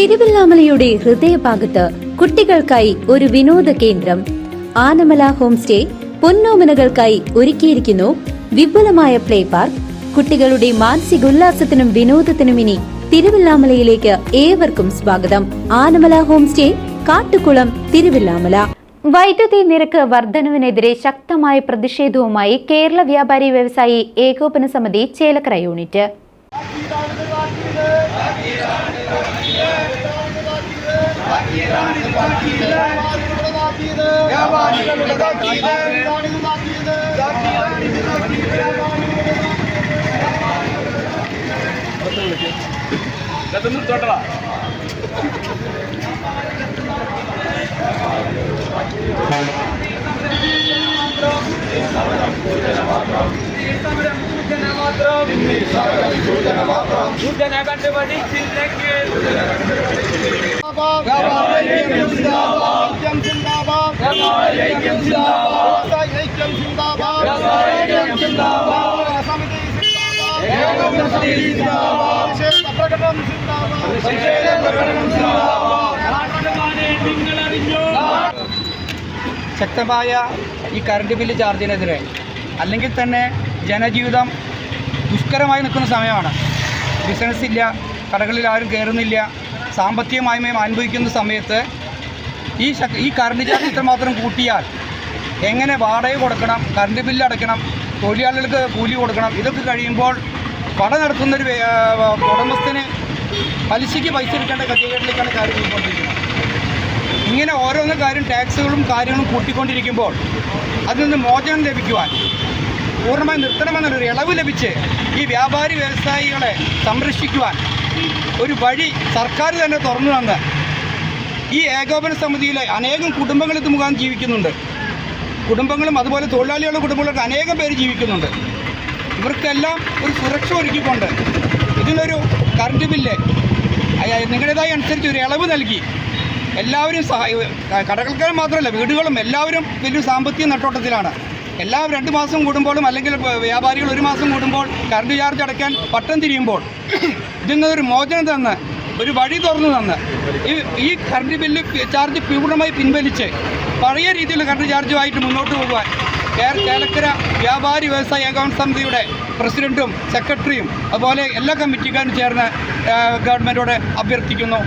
തിരുവല്ലാമലയുടെ ഹൃദയഭാഗത്ത് കുട്ടികൾക്കായി ഒരു വിനോദ കേന്ദ്രം ആനമല ഹോം സ്റ്റേ പൊന്നോമനകൾക്കായി ഒരുക്കിയിരിക്കുന്നു വിപുലമായ പ്ലേ പാർക്ക്. കുട്ടികളുടെ മാനസികോല്ലാസത്തിനും വിനോദത്തിനും ഇനി തിരുവല്ലാമലയിലേക്ക് ഏവർക്കും സ്വാഗതം. Anamala home stay, Kattukulam, Thiruvallamala. വൈദ്യുതി നിരക്ക് വർധനവിനെതിരെ ശക്തമായ പ്രതിഷേധവുമായി കേരള വ്യാപാരി വ്യവസായി ഏകോപന സമിതി ചേലക്കര യൂണിറ്റ്. ശക്തമായ ഈ കറണ്ട് ബില്ല് ചാർജിനെതിരെ, അല്ലെങ്കിൽ തന്നെ ജനജീവിതം ദുഷ്കരമായി നിൽക്കുന്ന സമയമാണ്. ബിസിനസ് ഇല്ല, കടകളിൽ ആരും കയറുന്നില്ല, സാമ്പത്തികമായി അനുഭവിക്കുന്ന സമയത്ത് ഈ കറണ്ട് ചാർജ് ഇത്രമാത്രം കൂട്ടിയാൽ എങ്ങനെ വാടക കൊടുക്കണം, കറണ്ട് ബില്ല് അടയ്ക്കണം, തൊഴിലാളികൾക്ക് കൂലി കൊടുക്കണം. ഇതൊക്കെ കഴിയുമ്പോൾ കട നടത്തുന്നൊരു ഉടമസ്ഥന് പലിശയ്ക്ക് പൈസ എടുക്കേണ്ട ഗതികേട്ടിലേക്കാണ് കാര്യം പോയിക്കൊണ്ടിരിക്കുന്നത്. ഇങ്ങനെ ഓരോന്ന് കാര്യം ടാക്സുകളും കാര്യങ്ങളും കൂട്ടിക്കൊണ്ടിരിക്കുമ്പോൾ അതിൽ നിന്ന് മോചനം ലഭിക്കുവാൻ, പൂർണ്ണമായി നിർത്തണമെന്നൊരു ഇളവ് ലഭിച്ച് ഈ വ്യാപാരി വ്യവസായികളെ സംരക്ഷിക്കുവാൻ ഒരു വഴി സർക്കാർ തന്നെ തുറന്നു തന്ന് ഈ ഏകോപന സമിതിയിലെ അനേകം കുടുംബങ്ങൾ ഇത് മുഖാന്തരം ജീവിക്കുന്നുണ്ട്. കുടുംബങ്ങളും അതുപോലെ തൊഴിലാളികളുടെ കുടുംബങ്ങളൊക്കെ അനേകം പേര് ജീവിക്കുന്നുണ്ട്. ഇവർക്കെല്ലാം ഒരു സുരക്ഷ ഒരുക്കിക്കൊണ്ട് ഇതിനൊരു കറണ്ട് ബില്ല് നിങ്ങളുടേതായി അനുസരിച്ച് ഒരു ഇളവ് നൽകി എല്ലാവരും കടകൾക്കാരും മാത്രമല്ല വീടുകളും എല്ലാവരും വലിയ സാമ്പത്തിക നെട്ടോട്ടത്തിലാണ്. എല്ലാവരും 2 മാസം കൂടുമ്പോഴും അല്ലെങ്കിൽ വ്യാപാരികൾ 1 മാസം കൂടുമ്പോൾ കറണ്ട് ചാർജ് അടയ്ക്കാൻ പട്ടം തിരിയുമ്പോൾ ഇതിൽ നിന്നൊരു മോചനം തന്ന് ഒരു വഴി തുറന്നു തന്ന് ഈ കറണ്ട് ബില്ല് ചാർജ് പൂർണ്ണമായി പിൻവലിച്ച് പഴയ രീതിയിലുള്ള കറണ്ട് ചാർജുമായിട്ട് മുന്നോട്ട് പോകുവാൻ ചേലക്കര വ്യാപാരി വ്യവസായ ഏകോപന സമിതിയുടെ പ്രസിഡന്റും സെക്രട്ടറിയും അതുപോലെ എല്ലാ കമ്മിറ്റിക്കാരും ചേർന്ന് ഗവൺമെൻറ്റോട് അഭ്യർത്ഥിക്കുന്നു.